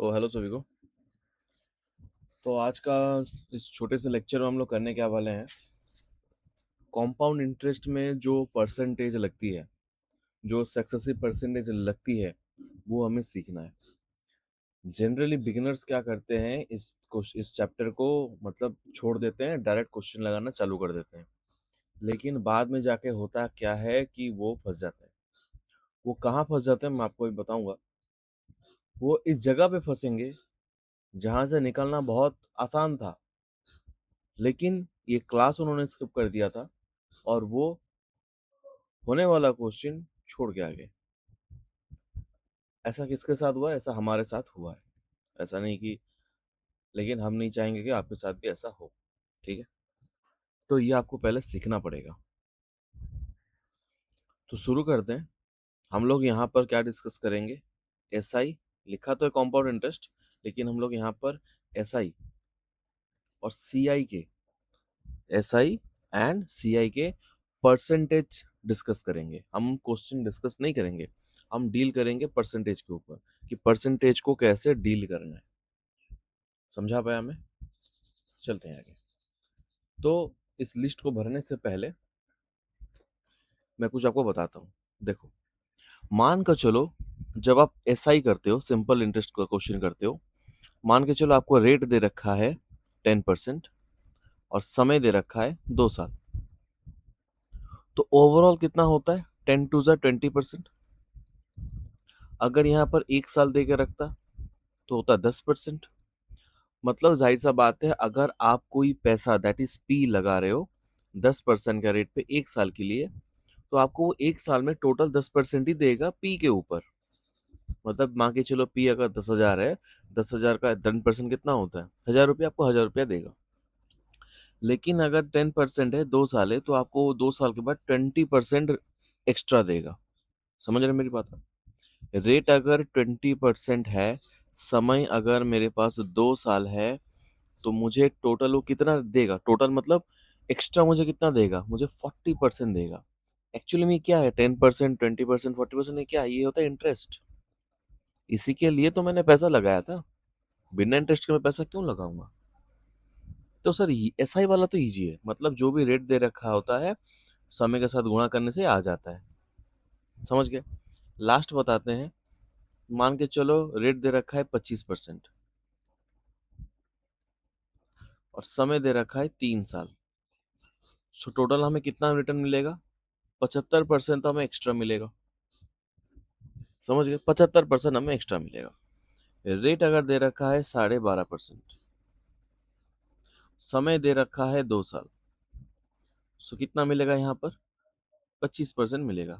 तो हेलो सभी को। तो आज का इस छोटे से लेक्चर में हम लोग करने क्या वाले हैं, कंपाउंड इंटरेस्ट में जो परसेंटेज लगती है, जो सक्सेसिव परसेंटेज लगती है, वो हमें सीखना है। जनरली बिगिनर्स क्या करते हैं, इस चैप्टर को मतलब छोड़ देते हैं, डायरेक्ट क्वेश्चन लगाना चालू कर देते हैं। लेकिन बाद में जाके होता क्या है कि वो फंस जाते हैं। वो कहाँ फंस जाते हैं मैं आपको भी बताऊंगा। वो इस जगह पे फंसेंगे जहां से निकलना बहुत आसान था, लेकिन ये क्लास उन्होंने स्किप कर दिया था और वो होने वाला क्वेश्चन छोड़ के आ गए। ऐसा किसके साथ हुआ है? ऐसा हमारे साथ हुआ है। ऐसा नहीं कि, लेकिन हम नहीं चाहेंगे कि आपके साथ भी ऐसा हो। ठीक है, तो ये आपको पहले सीखना पड़ेगा। तो शुरू करते हैं। हम लोग यहाँ पर क्या डिस्कस करेंगे? एसआई। लिखा तो है कंपाउंड इंटरेस्ट, लेकिन हम लोग यहाँ पर एसआई और सीआई के, एसआई एंड सीआई के परसेंटेज डिस्कस करेंगे। हम क्वेश्चन डिस्कस नहीं करेंगे, हम डील करेंगे परसेंटेज के ऊपर कि परसेंटेज को कैसे डील करना है। समझा पाया मैं? चलते हैं आगे। तो इस लिस्ट को भरने से पहले मैं कुछ आपको बताता हूँ। देखो, मान कर चलो जब आप एसआई करते हो, सिंपल इंटरेस्ट का क्वेश्चन करते हो, मान के चलो आपको रेट दे रखा है 10% और समय दे रखा है 2 साल। तो ओवरऑल कितना होता है? 10 टू 20%। अगर यहाँ पर 1 साल दे के रखता तो होता 10%। मतलब जाहिर सा बात है, अगर आप कोई पैसा दैट इज पी लगा रहे हो 10% का रेट पे 1 साल के लिए, तो आपको वो 1 साल में टोटल 10% ही देगा पी के ऊपर। मतलब मान के चलो पी अगर 10,000 है, 10,000 का 10% कितना होता है? 1,000 रुपया। आपको 1,000 रुपया देगा। लेकिन अगर 10% है, 2 साल है, तो आपको 2 साल के बाद 20% एक्स्ट्रा देगा। समझ रहे हैं मेरी बात? रेट अगर 20% है, समय अगर मेरे पास 2 साल है, तो मुझे टोटल वो कितना देगा? टोटल मतलब एक्स्ट्रा मुझे कितना देगा? मुझे 40% देगा। एक्चुअली में क्या है? 10%, 20%, 40% ये क्या है? ये होता है इंटरेस्ट। इसी के लिए तो मैंने पैसा लगाया था। बिना इंटरेस्ट के मैं पैसा क्यों लगाऊंगा? तो सर एसआई वाला तो इजी है, मतलब जो भी रेट दे रखा होता है, समय के साथ गुणा करने से आ जाता है। समझ गए? लास्ट बताते हैं। मान के चलो रेट दे रखा है 25% और समय दे रखा है 3 साल। सो टोटल हमें कितना रिटर्न मिलेगा? 75% तो हमें एक्स्ट्रा मिलेगा। समझ गए? 75% हमें एक्स्ट्रा मिलेगा। रेट अगर दे रखा है 12.5%, समय दे रखा है 2 साल, सो कितना मिलेगा यहाँ पर? 25% मिलेगा।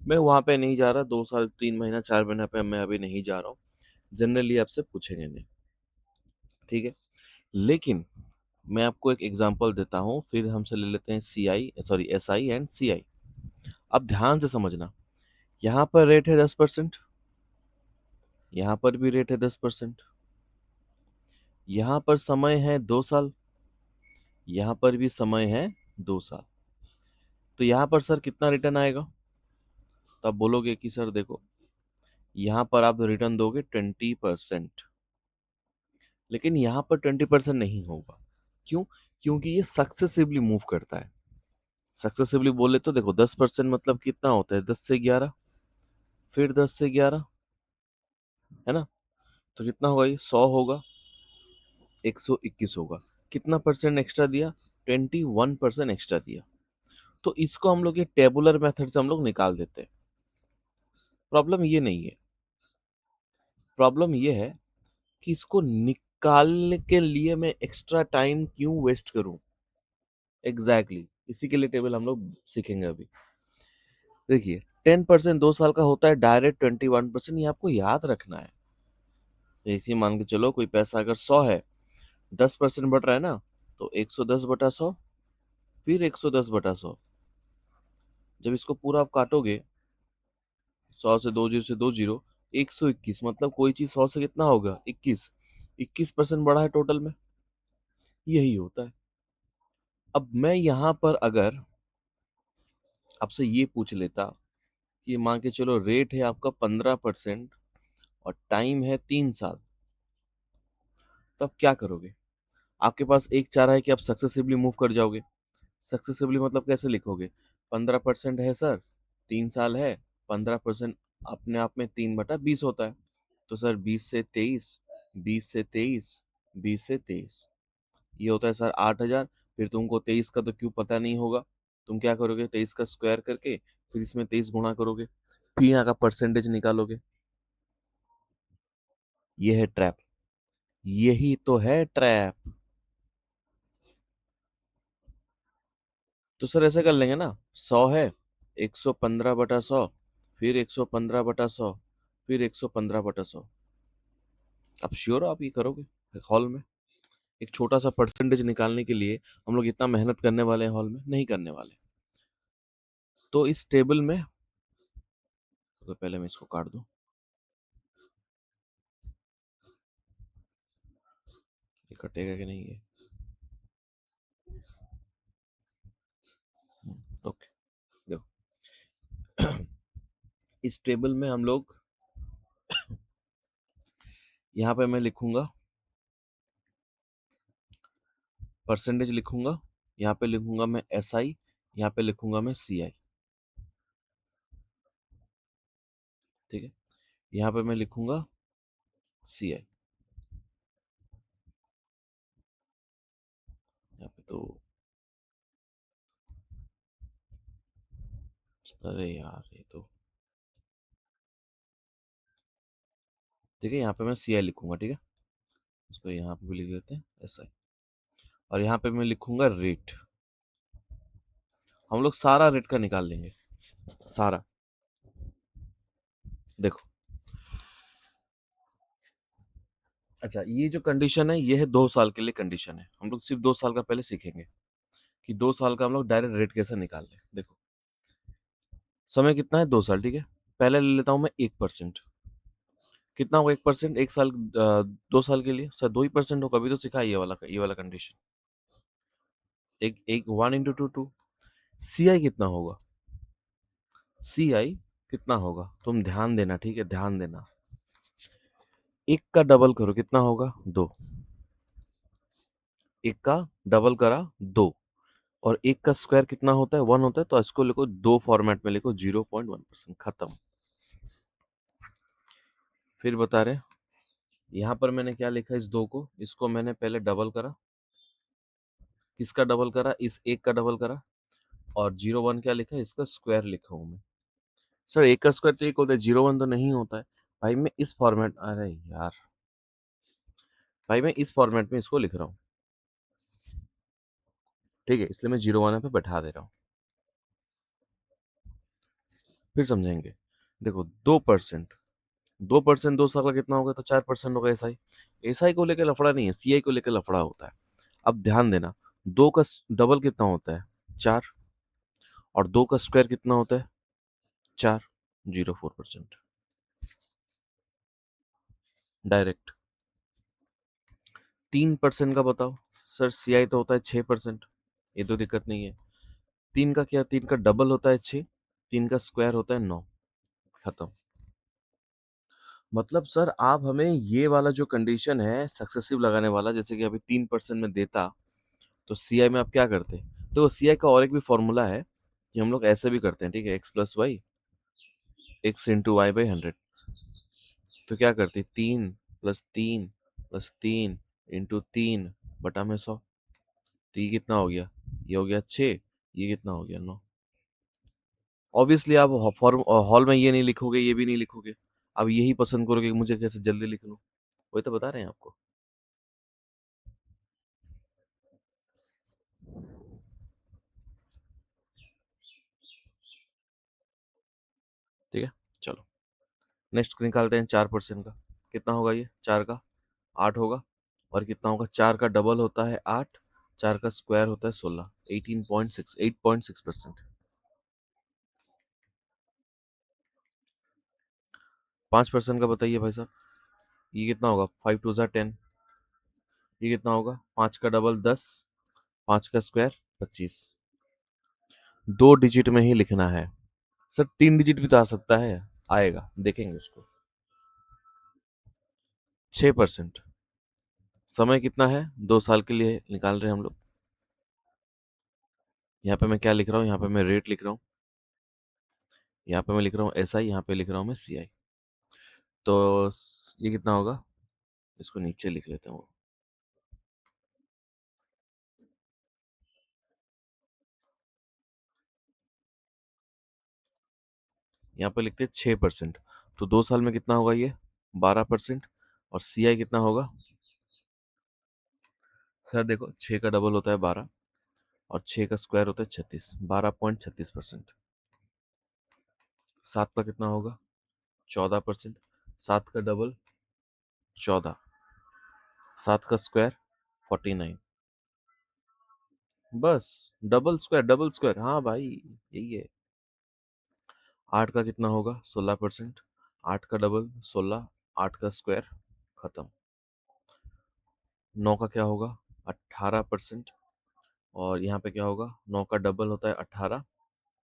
मैं वहां पे नहीं जा रहा, 2 साल, 3 महीना, 4 महीना पे मैं अभी नहीं जा रहा हूँ। जनरली आपसे पूछेंगे नहीं। ठीक है, लेकिन मैं आपको एक एग्जांपल देता हूँ, फिर हमसे ले लेते हैं एसआई एंड सीआई। अब ध्यान से समझना। यहाँ पर रेट है 10%, यहाँ पर भी रेट है 10%, यहाँ पर समय है 2 साल, यहाँ पर भी समय है 2 साल। तो यहाँ पर सर कितना रिटर्न आएगा? तो आप बोलोगे कि सर देखो, यहाँ पर आप रिटर्न दोगे 20%, लेकिन यहाँ पर 20% नहीं होगा। क्यों? क्योंकि ये सक्सेसिवली मूव करता है। सक्सेसिवली बोले तो देखो, 10% मतलब कितना होता है? 10 से 11, फिर 10 से 11, है ना? तो कितना होगा? ये 100 होगा, 121 होगा। कितना परसेंट एक्स्ट्रा दिया? 21% एक्स्ट्रा दिया। तो इसको हम लोग ये टेबुलर मेथड से हम लोग निकाल देते हैं। प्रॉब्लम ये नहीं है। प्रॉब्लम ये है कि इसको निकालने के लिए मैं एक्स्ट्रा टाइम क्यों वेस्ट करूं? एग्जैक्टली इसी के लिए टेबल हम लोग सीखेंगे अभी। देखिए, 10% 2 साल का होता है, डायरेक्ट 21%, ये आपको याद रखना है। जैसे मान के चलो कोई पैसा अगर 100 है, 10% बढ़ रहा है ना, तो 110/100, फिर 110/100। जब इसको पूरा आप काटोगे, 100 से 2 जीरो 121, मतलब कोई चीज 100 से कितना होगा? 21। 21% बढ़ा है टोटल में। यही होता है। अब मैं यहाँ पर अगर आपसे ये पूछ लेता कि मान के चलो रेट है आपका 15% और टाइम है 3 साल, तो आप क्या करोगे? आपके पास एक चारा है कि आप सक्सेसिवली मूव कर जाओगे। सक्सेसिवली मतलब कैसे लिखोगे? 15% है सर, 3 साल है, 15% अपने आप में 3/20 होता है। तो सर 20 से 23, 20 से 23, 20 से 23, ये होता है सर 8,000। फिर तुमको 23 का तो क्यों पता नहीं होगा, तुम क्या करोगे? 23 का स्क्वायर करके फिर इसमें 23 गुणा करोगे, फिर यहाँ का परसेंटेज निकालोगे। ये है ट्रैप, यही तो है ट्रैप। तो सर ऐसे कर लेंगे ना, 100 है, 115/100, फिर 115/100, फिर 115/100। आप श्योर हो आप ये करोगे हॉल में? एक छोटा सा परसेंटेज निकालने के लिए हम लोग इतना मेहनत करने वाले हैं हॉल में? नहीं करने वाले। तो इस टेबल में, तो पहले मैं इसको काट दूं, ये कटेगा कि नहीं ये? ओके, देखो इस टेबल में हम लोग, यहाँ पे मैं लिखूंगा परसेंटेज, लिखूंगा यहाँ पे, लिखूंगा मैं SI, यहाँ पे लिखूंगा मैं CI। ठीक है, यहाँ पे मैं लिखूंगा CI। यहाँ पे तो, अरे यार ये तो, ठीक है, यहाँ पे मैं CI लिखूंगा। ठीक है, इसको यहाँ पे भी लिख देते हैं SI। और यहाँ पे मैं लिखूंगा रेट। हम लोग सारा रेट का निकाल लेंगे, सारा। देखो, अच्छा ये जो कंडीशन है ये है 2 साल के लिए कंडीशन है। हम लोग सिर्फ 2 साल का पहले सीखेंगे कि 2 साल का हम लोग डायरेक्ट रेट कैसे निकाल लें। देखो, समय कितना है? 2 साल। ठीक है, पहले ले लेता हूं मैं 1%। कितना होगा 1%? 1 साल, 2 साल के लिए सर 2 ही% होगा। अभी तो सिखा ये वाला कंडीशन। एक एक 1 × 2 2। CI कितना होगा? CI कितना होगा तुम ध्यान देना, ठीक है, ध्यान देना। एक का डबल करो, कितना होगा? 2। एक का डबल करा 2, और एक का स्क्वायर कितना होता है? 1 होता है। तो इसको लिखो 2 फॉर्मेट में लिखो, 0.1%, खत्म। फिर बता रहे, यहाँ पर मैंने क्या लिखा? इस 2 को, इसको मैंने पहले डबल करा। किसका डबल करा? इस एक का डबल करा। और 0.1 क्या लिखा? इसका स्क्वायर लिखा हूं मैं। सर एक का स्क्वायर तो एक होता है, 0.1 तो नहीं होता है। भाई मैं इस फॉर्मेट, अरे यार भाई मैं इस फॉर्मेट में इसको लिख रहा हूँ। ठीक है, इसलिए मैं 0.1 पे बैठा दे रहा हूँ, फिर समझेंगे। देखो 2%, 2% 2 साल का कितना होगा? तो 4% होगा। SI, SI को लेकर लफड़ा नहीं है, CI को लेकर लफड़ा होता है। अब ध्यान देना, 2 का डबल कितना होता है? 4। और 2 का स्क्वायर कितना होता है? 4। 0.4% डायरेक्ट। 3% का बताओ सर? CI तो होता है 6%, ये तो दिक्कत नहीं है। 3 का क्या? 3 का डबल होता है 6, 3 का स्क्वायर होता है 9, खत्म। मतलब सर आप हमें ये वाला जो कंडीशन है सक्सेसिव लगाने वाला, जैसे कि अभी 3% में देता, तो CI में आप क्या करते? तो CI का और एक भी फॉर्मूला है कि हम लोग ऐसे भी करते हैं। ठीक है, x+y, x × y/100। तो क्या करते? 3 + 3 + 3 × 3 तो ये कितना हो गया? ये हो गया 6, ये कितना हो गया? 9। ऑब्वियसली आप फॉर्म हॉल में ये नहीं लिखोगे, ये भी नहीं लिखोगे। आप यही पसंद करोगे कि मुझे कैसे जल्दी लिख लूं। वही तो बता रहे हैं आपको। ठीक है, चलो नेक्स्ट निकालते हैं 4% का। कितना होगा ये? 4 का 8 होगा। और कितना होगा? 4 का डबल होता है 8, 4 का स्क्वायर होता है 16, 18.6, 8.6%। 5% का बताइए भाई साहब, ये कितना होगा? 5 × 2 = 10। ये कितना होगा? 5 का डबल 10, 5 का स्क्वायर 25। 2 डिजिट में ही लिखना है सर, 3 डिजिट भी तो आ सकता है। आएगा, देखेंगे उसको। 6%। समय कितना है, 2 साल के लिए निकाल रहे हैं हम लोग। यहाँ पे मैं क्या लिख रहा हूँ, यहाँ पे मैं रेट लिख रहा हूँ, यहाँ पे मैं लिख रहा हूँ SI, यहाँ पे लिख रहा हूँ मैं CI। तो ये कितना होगा, इसको नीचे लिख लेते हैं। यहाँ पे लिखते हैं 6%। तो 2 साल में कितना होगा ये, 12%। और CI कितना होगा सर, देखो 6 का डबल होता है 12, और 6 का स्क्वायर होता है 36, 12.36%। 7 का कितना होगा, 14%। 7 का डबल 14, 7 का स्क्वायर 49। बस डबल स्क्वायर, डबल स्क्वायर, हाँ भाई यही है। 8 का कितना होगा, 16%। 8 का डबल 16, 8 का स्क्वायर, खत्म। 9 का क्या होगा, 18%। और यहाँ पे क्या होगा, 9 का डबल होता है 18,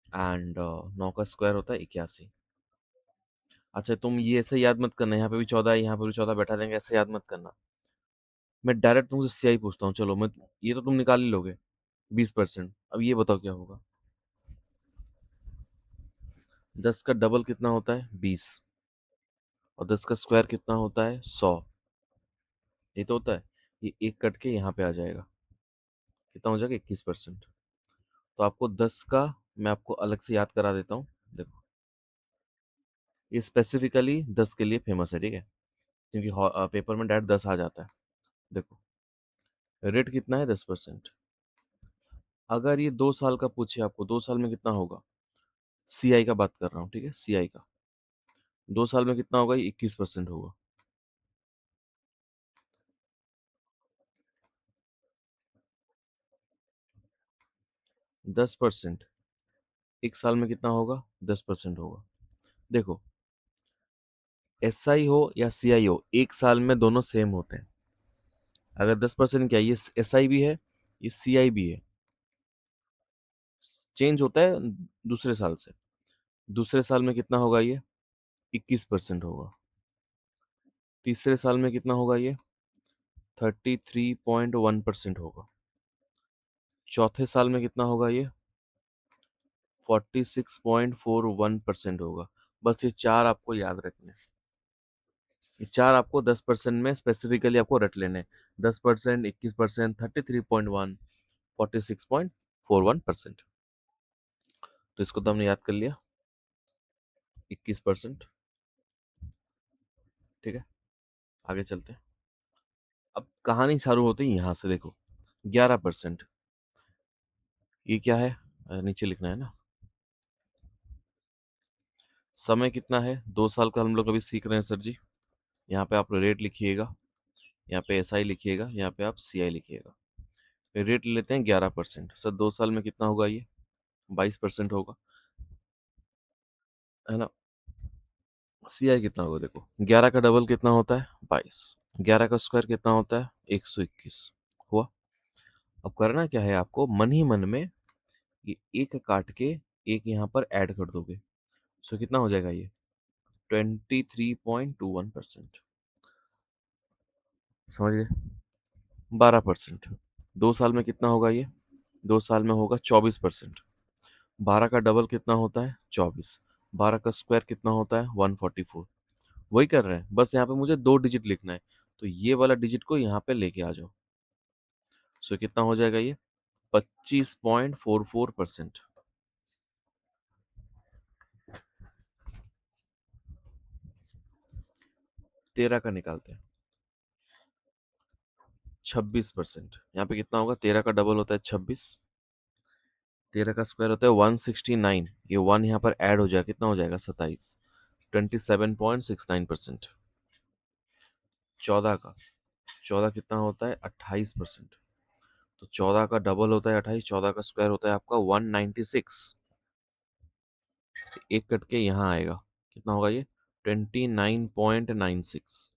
एंड 9 का स्क्वायर होता है 81। अच्छा तुम ये ऐसे याद मत करना, यहाँ पे भी 14 है, यहाँ पे भी 14 बैठा देंगे, ऐसे याद मत करना। मैं डायरेक्ट तुमसे CI पूछता हूँ, चलो मैं, ये तो तुम निकाल ही लोगे, 20%। अब ये बताओ क्या होगा, 10 का डबल कितना होता है 20, और 10 का स्क्वायर कितना होता है 100। ये तो होता है, ये एक कट के यहाँ पे आ जाएगा, कितना हो जाएगा 21%। तो आपको 10 का, मैं आपको अलग से याद करा देता हूँ। देखो ये स्पेसिफिकली 10 के लिए फेमस है, ठीक है, क्योंकि पेपर में डायरेक्ट 10 आ जाता है। देखो रेट कितना है, 10%। अगर ये 2 साल का पूछे आपको, 2 साल में कितना होगा, CI का बात कर रहा हूँ, ठीक है, CI का 2 साल में कितना होगा, ये 21% होगा। 10%, एक साल में कितना होगा, 10% होगा। देखो SI हो या CI हो, एक साल में दोनों सेम होते हैं। अगर 10% क्या, ये SI भी है, ये CI भी है, चेंज होता है दूसरे साल से। दूसरे साल में कितना होगा ये, 21% होगा। तीसरे साल में कितना होगा ये, 33.1% होगा। चौथे साल में कितना होगा ये, 46.41% होगा। बस ये चार आपको याद रखने हैं। ये चार आपको 10% में स्पेसिफिकली आपको रट लेने, 10%, 21%, 33.1, 46.41%। तो इसको तो हमने याद कर लिया, 21%। ठीक है, आगे चलते हैं। अब कहानी चालू होती है यहाँ से, देखो 11%। ये क्या है, नीचे लिखना है ना। समय कितना है, 2 साल का हम लोग अभी सीख रहे हैं सर जी। यहाँ पे आप रेट लिखिएगा, यहाँ पे SI लिखिएगा, यहाँ पे आप CI लिखिएगा। रेट लेते हैं 11%। सर 2 साल में कितना होगा ये, 22% होगा, है ना। CI कितना होगा, देखो 11 का डबल कितना होता है 22, 11 का स्क्वायर कितना होता है 121 हुआ। अब करना क्या है आपको, मन ही मन में ये एक काट के एक यहाँ पर ऐड कर दोगे। सो कितना हो जाएगा ये, 23.21%। समझ गए, 12%। 2 साल में कितना होगा ये, 2 साल में होगा 24%। 12 का डबल कितना होता है 24, 12 का स्क्वायर कितना होता है 144। वही कर रहे हैं, बस यहाँ पे मुझे 2 डिजिट लिखना है, तो ये वाला डिजिट को यहाँ पे लेके आ जाओ। सो कितना हो जाएगा ये, 25.44%। 13 का निकालते हैं, 26%। यहाँ पे कितना होगा, 13 का डबल होता है 26, 13 का स्क्वायर होता है 169, ये 1 यहाँ पर ऐड हो जाएगा, कितना हो जाएगा 27, 27.69%। 14 का, 14 कितना होता है 28%। तो 14 का डबल होता है 28, 14 का स्क्वायर होता है आपका 196। एक कट के यहाँ आएगा, कितना होगा ये, 29.96।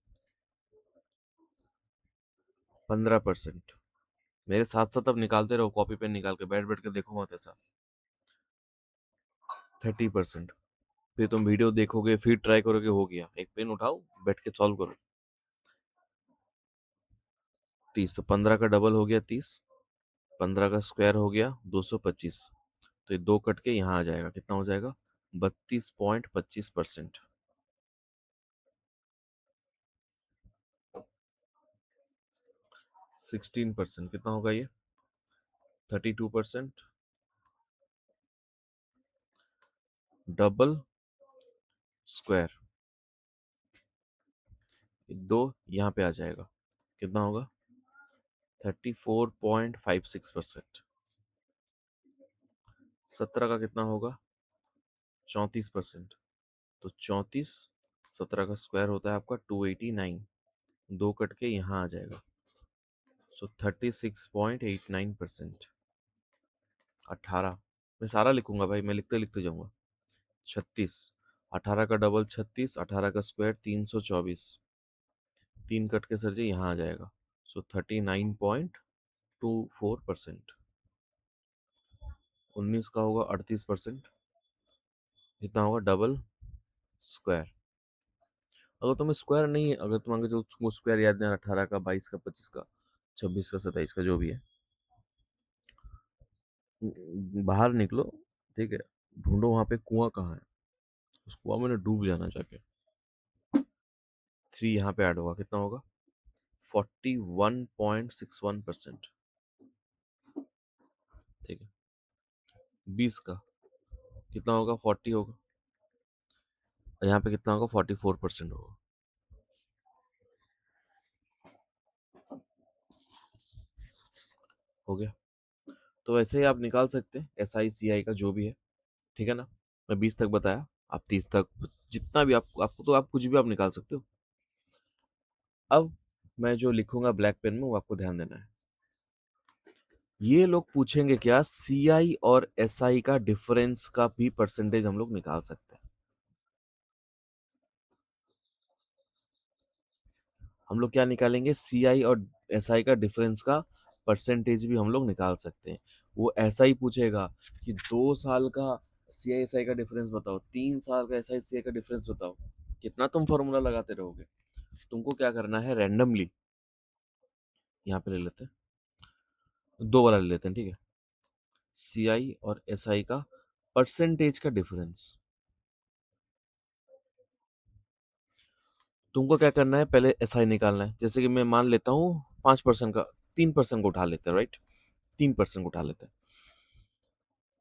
15%। मेरे साथ साथ अब निकालते रहो, कॉपी पेन निकाल के बैठ बैठ के देखो मत ऐसा। 30%। फिर तुम वीडियो देखोगे, फिर ट्राई करोगे, हो गया, एक पेन उठाओ बैठ के सॉल्व करो। 30, तो 15 का डबल हो गया 30, 15 का स्क्वायर हो गया 225, तो ये 2 कट के यहाँ आ जाएगा, कितना हो जाएगा 32.25%। 16% कितना होगा ये 32%, डबल स्क्वायर 2 यहाँ पे आ जाएगा, कितना होगा 34.56%। 17 का कितना होगा 34%, तो 34, 17 का स्क्वायर होता है आपका 289, 2 कट के यहाँ आ जाएगा, सो 36.89%। 18, मैं सारा लिखूंगा भाई, मैं लिखते लिखते जाऊंगा। 36, 18 का डबल 36, 18 का स्क्वायर 324, 3 कट के सर जी यहाँ आ जाएगा, सो 39.24%। 19 का होगा 38%, कितना होगा डबल स्क्वायर। अगर तुम्हें स्क्वायर नहीं, अगर तुम्हारे जो तुमको स्क्वायर याद नहीं, 18 का 22 का 25 का 26 का 27 का जो भी है, बाहर निकलो, ठीक है, ढूंढो वहां पे कुआं कहाँ है, उस कुआं में ना डूब जाना जाके। 3 यहाँ पे ऐड होगा, कितना होगा 41.61%। ठीक है, 20 का कितना होगा 40 होगा, यहाँ पे कितना होगा 44% होगा। हो गया। तो ऐसे ही आप निकाल सकते हैं एस आई सी आई का जो भी है, ठीक है ना। मैं 20 तक बताया, आप 30 तक, जितना भी आपको तो आप कुछ भी आप निकाल सकते हो। अब मैं जो लिखूंगा ब्लैक पेन में वो आपको ध्यान देना है। ये लोग पूछेंगे क्या, सी आई और एस आई का डिफरेंस का भी परसेंटेज हम लोग निकाल सकते हैं। हम लोग क्या निकालेंगे, सी आई और एस आई का डिफरेंस का परसेंटेज भी हम लोग निकाल सकते हैं। वो ऐसा ही पूछेगा कि 2 साल का सी आई एस आई का डिफरेंस बताओ, 3 साल का एस आई सी आई का डिफरेंस बताओ, कितना तुम फॉर्मूला लगाते रहोगे। तुमको क्या करना है, रैंडमली यहाँ पे ले लेते हैं, 2 वाला ले लेते हैं, ठीक है। सी आई और एस आई का परसेंटेज का डिफरेंस, तुमको क्या करना है, पहले एस आई निकालना है। जैसे कि मैं मान लेता हूँ 5% का, 3% को उठा लेते हैं, राइट, 3% को उठा लेते हैं।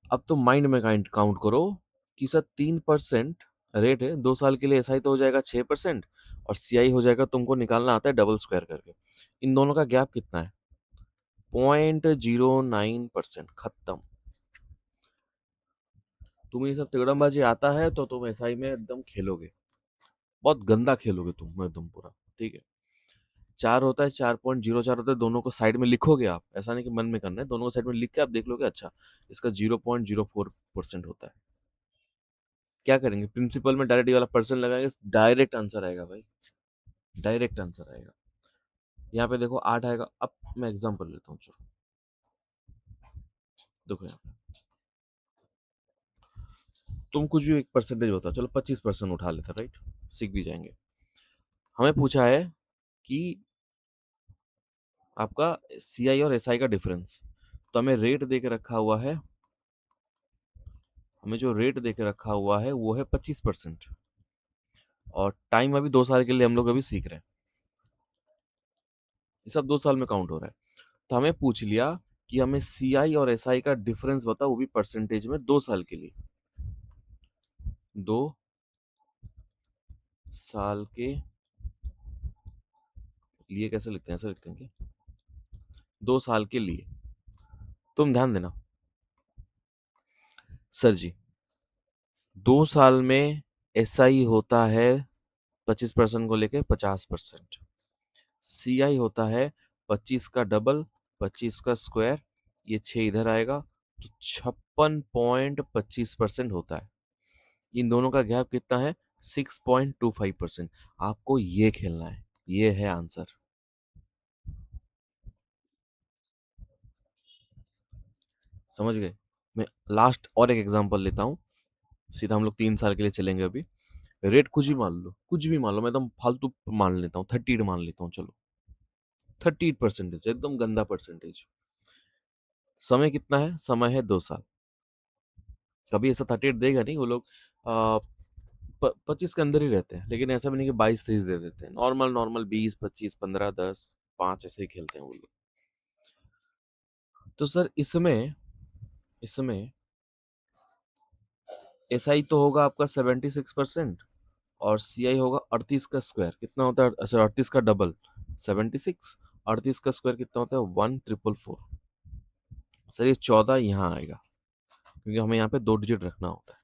अब तो माइंड में काउंट करो कि सर 3% रेट है, 2 साल के लिए एस आई तो हो जाएगा 6%, और सी आई हो जाएगा, तुमको निकालना आता है डबल स्क्वायर करके। इन दोनों का गैप कितना है, 0.09%। खत्म। तुम्हें ये सब तिगड़मबाजी आता है तो तुम एस आई में एकदम खेलोगे, बहुत गंदा खेलोगे तुम एकदम पूरा, ठीक है। 4 होता है, 4.04 होता है, दोनों को साइड में लिखोगे आप, ऐसा नहीं कि मन में करना है, दोनों को साइड में लिख के आप देख लोगे, अच्छा इसका 0.04% होता है। क्या करेंगे, प्रिंसिपल में डायरेक्ट ये वाला परसेंट लगाएंगे, डायरेक्ट आंसर आएगा भाई, डायरेक्ट आंसर आएगा। यहाँ पे देखो 8 आएगा। अब मैं एग्जांपल लेता हूँ, चलो देखो यहाँ पे तुम कुछ भी एक परसेंटेज बताओ, चलो 25% उठा लेते हैं, राइट, सीख भी जाएंगे। हमें पूछा है कि आपका सी आई और एस आई का डिफरेंस, तो हमें रेट दे के रखा हुआ है, हमें जो रेट दे के रखा हुआ है वो है 25%, और टाइम अभी 2 साल के लिए हम लोग अभी सीख रहे हैं, ये सब 2 साल में काउंट हो रहा है। तो हमें पूछ लिया कि हमें सी आई और एस आई का डिफरेंस बताओ, वो भी परसेंटेज में 2 साल के लिए। 2 साल के लिए कैसे लिखते हैं, ऐसा लिखते हैं क्या, 2 साल के लिए। तुम ध्यान देना सर जी, 2 साल में एस आई होता है 25% को लेके 50%, सी आई होता है 25 का डबल, 25 का स्क्वायर, ये 6 इधर आएगा, तो 56.25% होता है। इन दोनों का गैप कितना है, 6.25%। आपको ये खेलना है, ये है आंसर। समझ गए। मैं लास्ट और एक एग्जांपल लेता हूँ, सीधा हम लोग 3 साल के लिए चलेंगे अभी। रेट कुछ भी मान लो, कुछ भी मान लो, मैं एकदम फालतू मान लेता हूँ, 38 मान लेता हूँ, चलो 38%, एकदम गंदा परसेंटेज। समय कितना है? समय है 2 साल। कभी ऐसा 38 देगा नहीं वो लोग। 25 के अंदर ही रहते हैं, लेकिन ऐसा भी नहीं कि 22-23 दे देते हैं। नॉर्मल नॉर्मल 20, 25, 15, 10, 5 ऐसे ही खेलते हैं वो लोग। तो सर इसमें इसमें एस आई तो होगा आपका 76%, और सी आई होगा 38 का स्क्वायर। कितना होता है? अच्छा, 38 का डबल 76, 38 का स्क्वायर कितना होता है? 1444। सर ये 14 यहाँ आएगा, क्योंकि हमें यहाँ पे 2 डिजिट रखना होता है।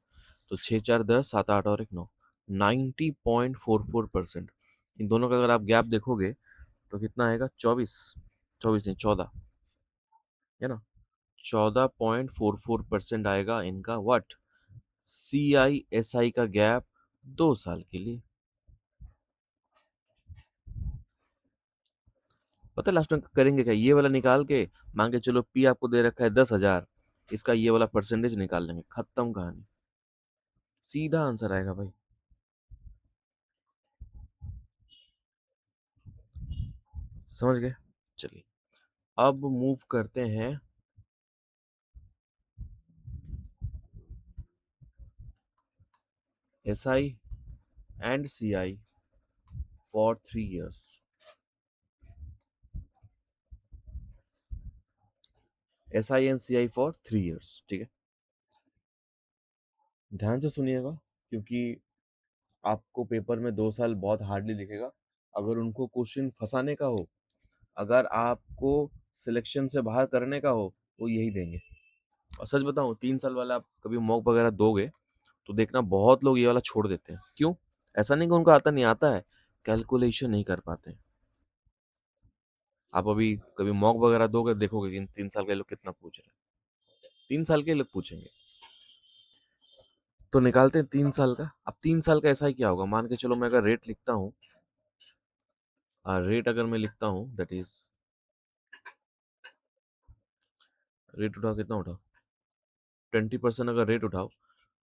तो 6, 4, 10, 7, 8 और एक 9, 90.44%। इन दोनों का अगर आप गैप देखोगे तो कितना आएगा? 24, 24 नहीं 14, है ना? 14.44% आएगा इनका what? C I S I का गैप 2 साल के लिए। पता है लास्ट में करेंगे क्या? ये वाला निकाल के, मान के चलो पी आपको दे रखा है 10,000, इसका ये वाला परसेंटेज निकाल लेंगे, खत्म कहानी। सीधा आंसर आएगा भाई। समझ गए? चलिए अब मूव करते हैं S I and C I for 3 years। S I and C I for 3 years, ठीक है? ध्यान से सुनिएगा, क्योंकि आपको पेपर में 2 साल बहुत हार्डली दिखेगा। अगर उनको क्वेश्चन फंसाने का हो, अगर आपको सिलेक्शन से बाहर करने का हो, वो यही देंगे। और सच बताऊं, 3 साल वाला आप कभी मॉक वगैरह दोगे तो देखना बहुत लोग ये वाला छोड़ देते हैं। क्यों? ऐसा नहीं कि उनको आता नहीं, आता है, कैलकुलेशन नहीं कर पाते हैं। आप अभी कभी मॉक वगैरह दोगे, देखोगे कि 3 साल के लोग कितना पूछ रहे हैं। 3 साल के लोग पूछेंगे। तो निकालते हैं 3 साल का। अब 3 साल का ऐसा ही क्या होगा? मान के चलो मैं अगर रेट लिखता हूँ, रेट अगर मैं लिखता हूँ, दैट इज रेट उठाओ, कितना उठाओ? 20% अगर रेट उठाओ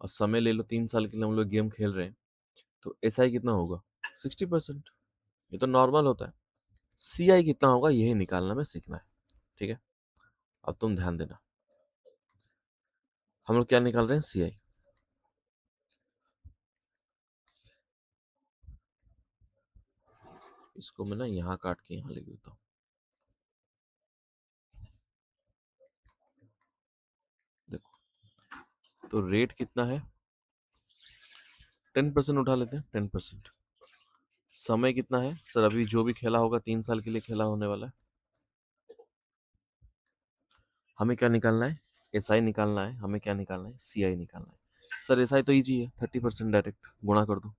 और समय ले लो, 3 साल के लिए हम लोग गेम खेल रहे हैं, तो एस आई कितना होगा? 60%। ये तो नॉर्मल होता है। सी आई कितना होगा यही निकालना में सीखना है, ठीक है? अब तुम ध्यान देना, हम लोग क्या निकाल रहे हैं? सी आई। इसको मैं ना यहाँ काट के यहाँ लिख देता हूँ। देखो, तो रेट कितना है? 10% उठा लेते हैं, 10%। समय कितना है सर? अभी जो भी खेला होगा 3 साल के लिए खेला होने वाला है। हमें क्या निकालना है? एस आई निकालना है। हमें क्या निकालना है? सी आई निकालना है। सर एस आई तो ईजी है, 30% डायरेक्ट गुणा कर दो।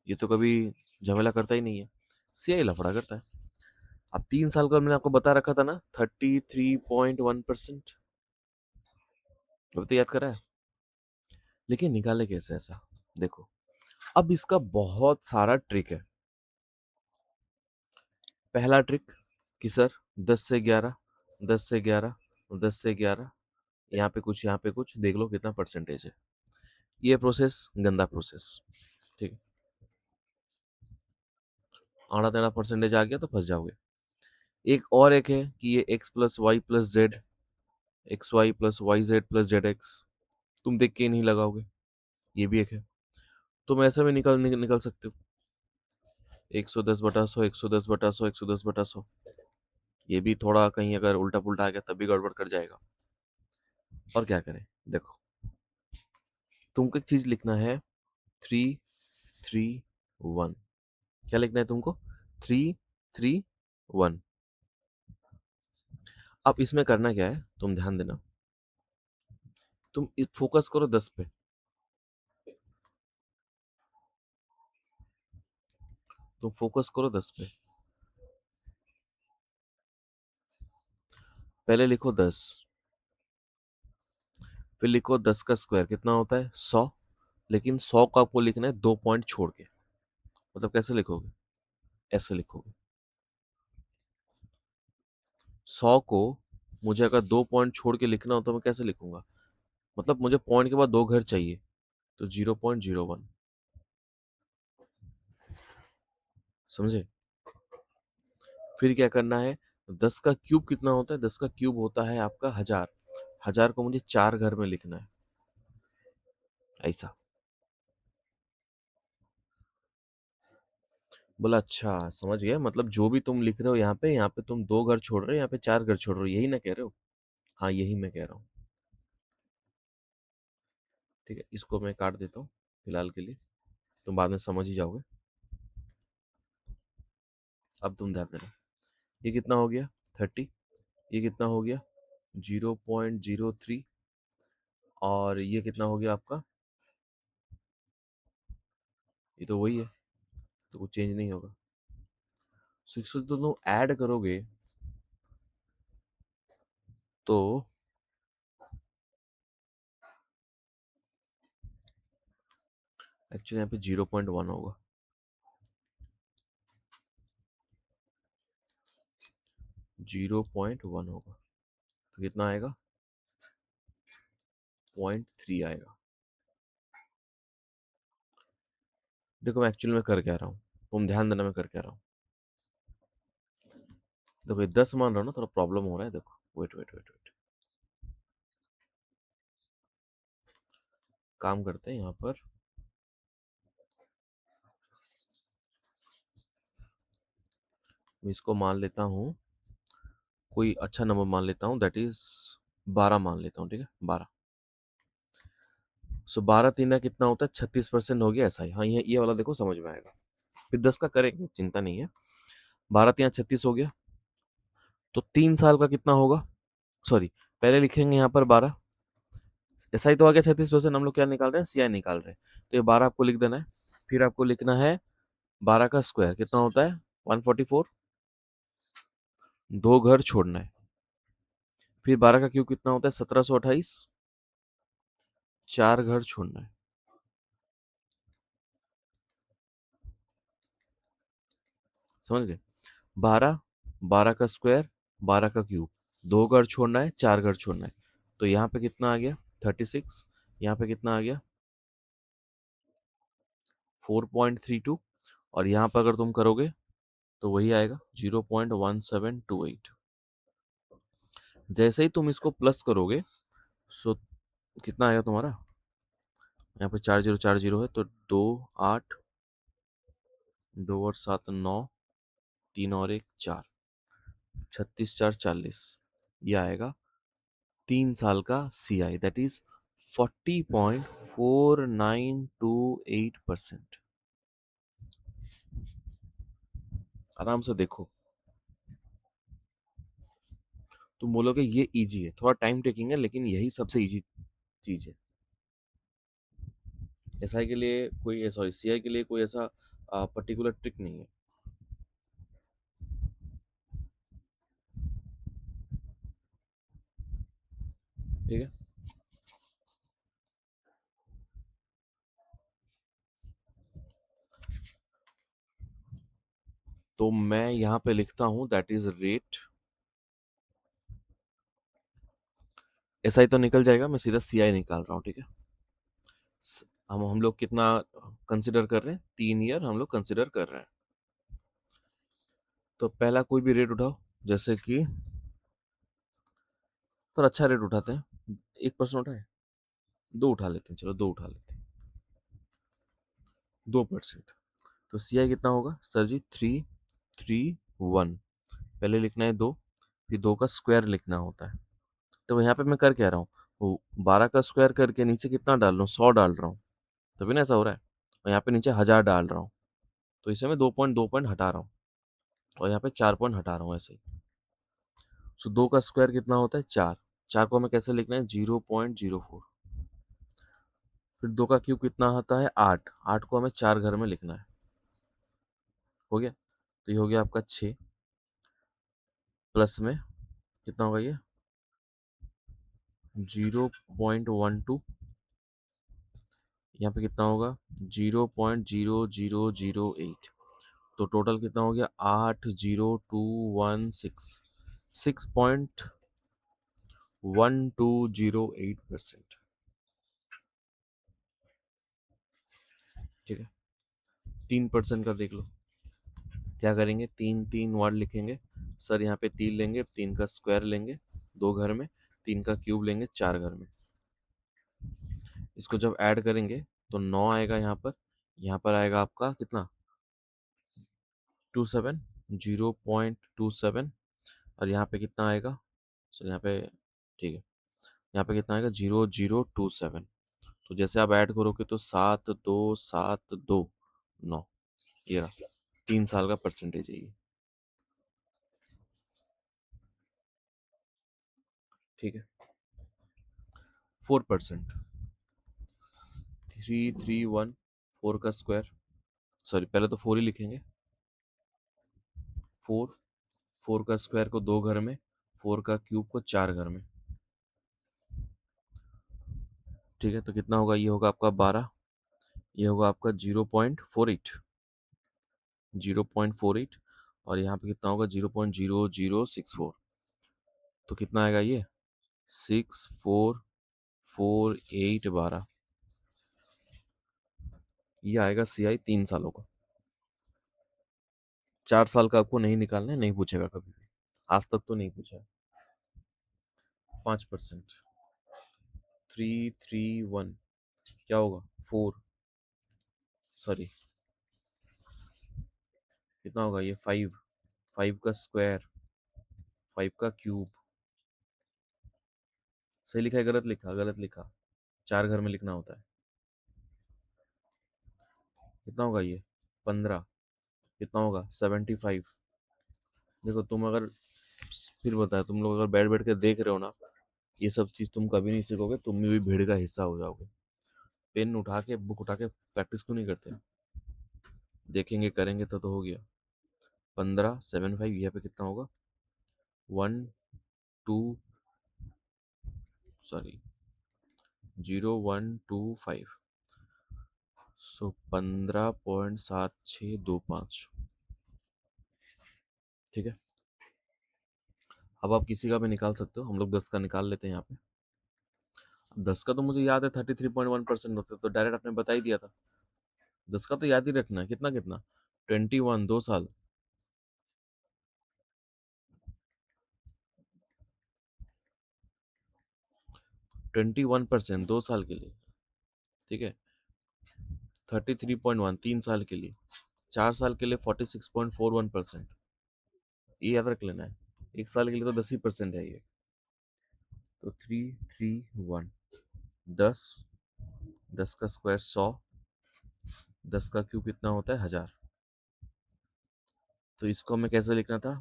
ये तो कभी झमेला करता ही नहीं है। सी आई लफड़ा करता है। अब 3 साल का मैंने आपको बता रखा था ना, 33.1%। अब तो याद करा है। लेकिन निकाले कैसे ऐसा? देखो, अब इसका बहुत सारा ट्रिक है। पहला ट्रिक कि सर 10 से 11, 10 से 11, 10 से 11, यहाँ पे कुछ, यहाँ पे कुछ, देख लो कितना परसेंटेज है। ये प्रोसेस गंदा प्रोसेस, ठीक है? आड़ा टेढ़ा परसेंटेज आ गया तो फंस जाओगे। एक है कि ये x+y+z, xy+yz+zx, तुम देख के ही नहीं लगाओगे। ये भी एक है। तुम ऐसा भी निकल सकते हो, 110/100, 110/100, 110/100। ये भी थोड़ा कहीं अगर उल्टा पुल्टा आ गया तब भी गड़बड़ कर जाएगा। और क्या करें? देखो, तुमको एक चीज लिखना है, 3, 3, 1। क्या लिखना है तुमको? 3, 3, 1। अब इसमें करना क्या है, तुम ध्यान देना। तुम फोकस करो 10 पे। तुम फोकस करो 10 पे। पहले लिखो 10, फिर लिखो 10 का स्क्वायर कितना होता है? 100। लेकिन 100 को आपको लिखना है 2 पॉइंट छोड़ के। मतलब कैसे लिखोगे? ऐसे लिखोगे। 100 को मुझे अगर 2 पॉइंट छोड़ के लिखना हो तो मैं कैसे लिखूंगा? मतलब मुझे पॉइंट के बाद 2 घर चाहिए, तो 0.01। समझे? फिर क्या करना है, 10 का क्यूब कितना होता है, 10 का क्यूब होता है आपका 1000, 1000 को मुझे 4 घर में लिखना है, ऐसा। बोला अच्छा समझ गया, मतलब जो भी तुम लिख रहे हो यहाँ पे तुम 2 घर छोड़ रहे हो, यहाँ पे 4 घर छोड़ रहे हो, यही ना कह रहे हो? हाँ, यही मैं कह रहा हूँ। ठीक है, इसको मैं काट देता हूँ फिलहाल के लिए, तुम बाद में समझ ही जाओगे। अब तुम ध्यान देना, ये कितना हो गया 30, ये कितना हो गया 0.03, और ये कितना हो गया आपका, ये तो वही है, तो कुछ चेंज नहीं होगा। सिक्स तो तुम ऐड करोगे तो एक्चुअली यहाँ पे 0.1 होगा, 0.1 होगा, तो कितना आएगा 0.3 आएगा। देखो मैं एक्चुअली में कर क्या रहा हूँ, तुम ध्यान देना मैं कर क्या रहा हूँ। देखो ये 10 मान रहा हूँ ना, थोड़ा प्रॉब्लम हो रहा है, देखो वेट वेट वेट वेट, काम करते हैं यहाँ पर, मैं इसको मान लेता हूँ, कोई अच्छा नंबर मान लेता हूँ, दैट इज 12 मान लेता हूँ, ठीक है 12। सो 12 तीन कितना होता है 36% हो गया ऐसा ही, हाँ ये वाला देखो समझ में आएगा, फिर 10 का करेंगे चिंता नहीं है। 12 तीन 36 हो गया, तो 3 साल का कितना होगा, सॉरी पहले लिखेंगे यहाँ पर 12, ऐसा ही तो आ गया 36%, हम लोग क्या निकाल रहे हैं, सीआई निकाल रहे हैं, तो ये 12 आपको लिख देना है। फिर आपको लिखना है 12 का स्क्वायर कितना होता है 144, 2 घर छोड़ना है। फिर 12 का क्यूब कितना होता है 1728, 4 घर छोड़ना है। समझ गए, 12, 12 का स्क्वायर, 12 का क्यूब, 2 घर छोड़ना है, 4 घर छोड़ना है, तो यहाँ पे कितना आ गया 36, यहाँ पे कितना आ गया 4.32, और यहाँ पर अगर तुम करोगे तो वही आएगा 0.1728। जैसे ही तुम इसको प्लस करोगे, सो कितना आएगा तुम्हारा, यहाँ पे 4040 है, तो 2 8, 2 और 7 9, 3 और 1 4, 36 4 40, ये आएगा 3 साल का CI, दैट इज 40.4928%। आराम से देखो, तुम बोलोगे ये इजी है, थोड़ा टाइम टेकिंग है, लेकिन यही सबसे इजी चीज है। SI के लिए कोई, सॉरी CI के लिए कोई ऐसा पर्टिकुलर ट्रिक नहीं है, ठीक है। तो मैं यहाँ पे लिखता हूँ दैट इज रेट, SI तो निकल जाएगा, मैं सीधा CI निकाल रहा हूँ, ठीक है। हम लोग कितना कंसिडर कर रहे हैं, 3 ईयर हम लोग कंसिडर कर रहे हैं। तो पहला कोई भी रेट उठाओ, जैसे कि तो अच्छा रेट उठाते हैं, 1% उठाए, 2 उठा लेते हैं, चलो 2 उठा लेते हैं, 2%। तो CI कितना होगा सर जी, 331, पहले लिखना है 2, फिर 2 का स्क्वायर लिखना होता है। तो यहाँ पे मैं कर क्या रहा हूँ, वो 12 का स्क्वायर करके नीचे कितना डाल रहा हूँ, 100 डाल रहा हूँ, तभी ना ऐसा हो रहा है, और यहाँ पे नीचे 1000 डाल रहा हूँ, तो इसे मैं 2 पॉइंट हटा रहा हूँ, और यहाँ पे 4 पॉइंट हटा रहा हूँ ऐसे ही। सो 2 का स्क्वायर कितना होता है 4, 4 को हमें कैसे लिखना है 0.04, फिर 2 का क्यूब कितना होता है 8, 8 को हमें 4 घर में लिखना है, हो गया। तो ये हो गया आपका 6, प्लस में कितना होगा ये 0.12, यहाँ पे कितना होगा 0.0008, तो टोटल कितना हो गया 80216, 6.1208%। ठीक है, 3% का देख लो, क्या करेंगे, 3 3 वर्ड लिखेंगे, सर यहाँ पे 3 लेंगे, 3 का स्क्वायर लेंगे 2 घर में, 3 का क्यूब लेंगे 4 घर में। इसको जब ऐड करेंगे तो 9 आएगा यहाँ पर आएगा आपका कितना 27 0.27 और यहाँ पे कितना आएगा सर यहाँ पे ठीक है यहाँ पे कितना आएगा 0027। तो जैसे आप ऐड करोगे तो 72729 ये रहा 3 साल का परसेंटेज है ये। ठीक है 4%। 331 4 का स्क्वायर सॉरी पहले तो 4 ही लिखेंगे 4 4 का स्क्वायर को 2 घर में 4 का क्यूब को 4 घर में। ठीक है तो कितना होगा ये होगा आपका 12 ये होगा आपका 0.48 0.48 और यहाँ पे कितना होगा 0.0064 तो कितना आएगा ये 644812 ये आएगा सीआई 3 सालों का। 4 साल का आपको नहीं निकालना है नहीं पूछेगा कभी भी आज तक तो नहीं पूछा है। 5% 331 क्या होगा 4 सॉरी कितना होगा ये 5 5 का स्क्वायर 5 का क्यूब सही लिखा है गलत लिखा 4 घर में लिखना होता है। कितना होगा ये 15 कितना होगा 75। देखो तुम अगर फिर बताया तुम लोग अगर बैठ बैठ के देख रहे हो ना ये सब चीज तुम कभी नहीं सीखोगे तुम भी भीड़ का हिस्सा हो जाओगे। पेन उठा के बुक उठा के प्रैक्टिस क्यों नहीं करते देखेंगे करेंगे तो हो गया 15 75 यहाँ पे कितना होगा 1 2 सॉरी 0125 सो 15.7625। ठीक है अब आप किसी का भी निकाल सकते हो हम लोग 10 का निकाल लेते हैं यहाँ पे। 10 का तो मुझे याद है 33.1% होता है तो डायरेक्ट आपने बता ही दिया था। 10 का तो याद ही रखना है कितना कितना 21 2 साल 21% 2 साल के लिए। ठीक है 33.1 3 साल के लिए 4 साल के लिए 46.41%। ये याद रख लेना है 1 साल के लिए तो 10% है ये। तो 331 10 10 का स्क्वायर 100 10 का क्यूब कितना होता है 1000। तो इसको हमें कैसे लिखना था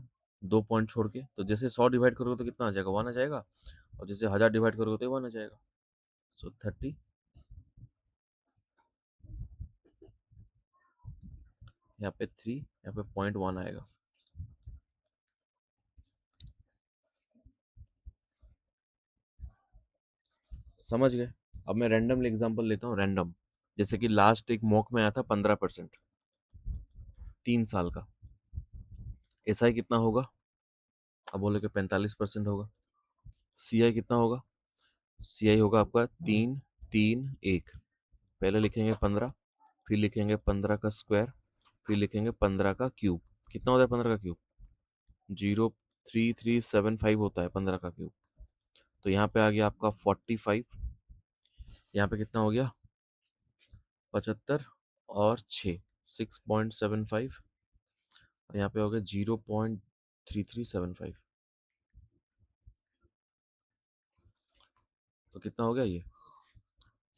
2 पॉइंट छोड़ के तो जैसे 100 डिवाइड करोगे तो कितना आ जाएगा 1 आ जाएगा और जैसे 1000 डिवाइड करोगे तो 1 आ जाएगा। सो 30 यहाँ पे 3 यहाँ पे 0.1 आएगा। समझ गए। अब मैं रैंडमली एग्जांपल लेता हूँ रैंडम जैसे कि लास्ट एक मॉक में आया था 15% 3 साल का एसआई कितना होगा अब बोले कि 45% होगा। सीआई कितना होगा सीआई होगा आपका 3 3 1 पहले लिखेंगे 15 फिर लिखेंगे 15 का स्क्वायर फिर लिखेंगे 15 का क्यूब कितना होता है 15 का क्यूब 03375 होता है 15 का क्यूब। तो यहाँ पे आ गया आपका 45 यहाँ पे कितना हो गया 75 और 6.75 और यहाँ पे हो गया 0.3375। तो कितना हो गया ये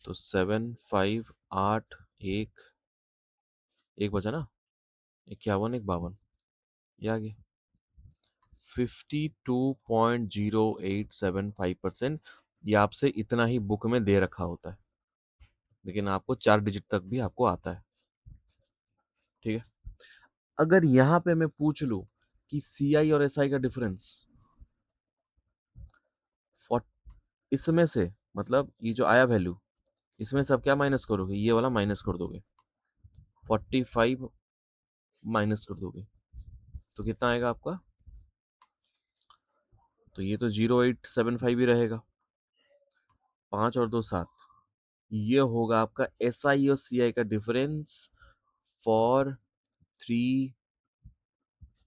तो 7581 एक बचा ना 51 एक 52 ये आ गया 52.0875%। ये आपसे इतना ही बुक में दे रखा होता है लेकिन आपको 4 डिजिट तक भी आपको आता है। ठीक है अगर यहाँ पे मैं पूछ लूं कि सीआई और एसआई का डिफरेंस इसमें से मतलब ये जो आया वैल्यू इसमें से आप क्या माइनस करोगे ये वाला माइनस कर दोगे 45 माइनस कर दोगे तो कितना आएगा आपका तो ये तो 0875 ही रहेगा 5 और 2 7 ये होगा आपका एस आई और सी आई का डिफरेंस फॉर 3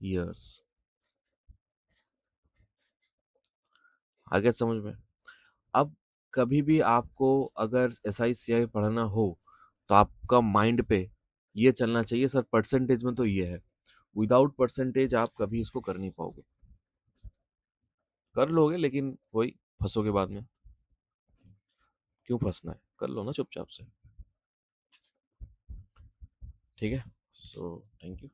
years। आगे समझ में? अब कभी भी आपको अगर एसआई-सीआई पढ़ना हो, तो आपका माइंड पे ये चलना चाहिए सर परसेंटेज में तो ये है। विदाउट परसेंटेज आप कभी इसको कर नहीं पाओगे। कर लोगे लेकिन वही फँसोगे बाद में। क्यों फँसना है? कर लो ना चुपचाप से। ठीक है? So thank you.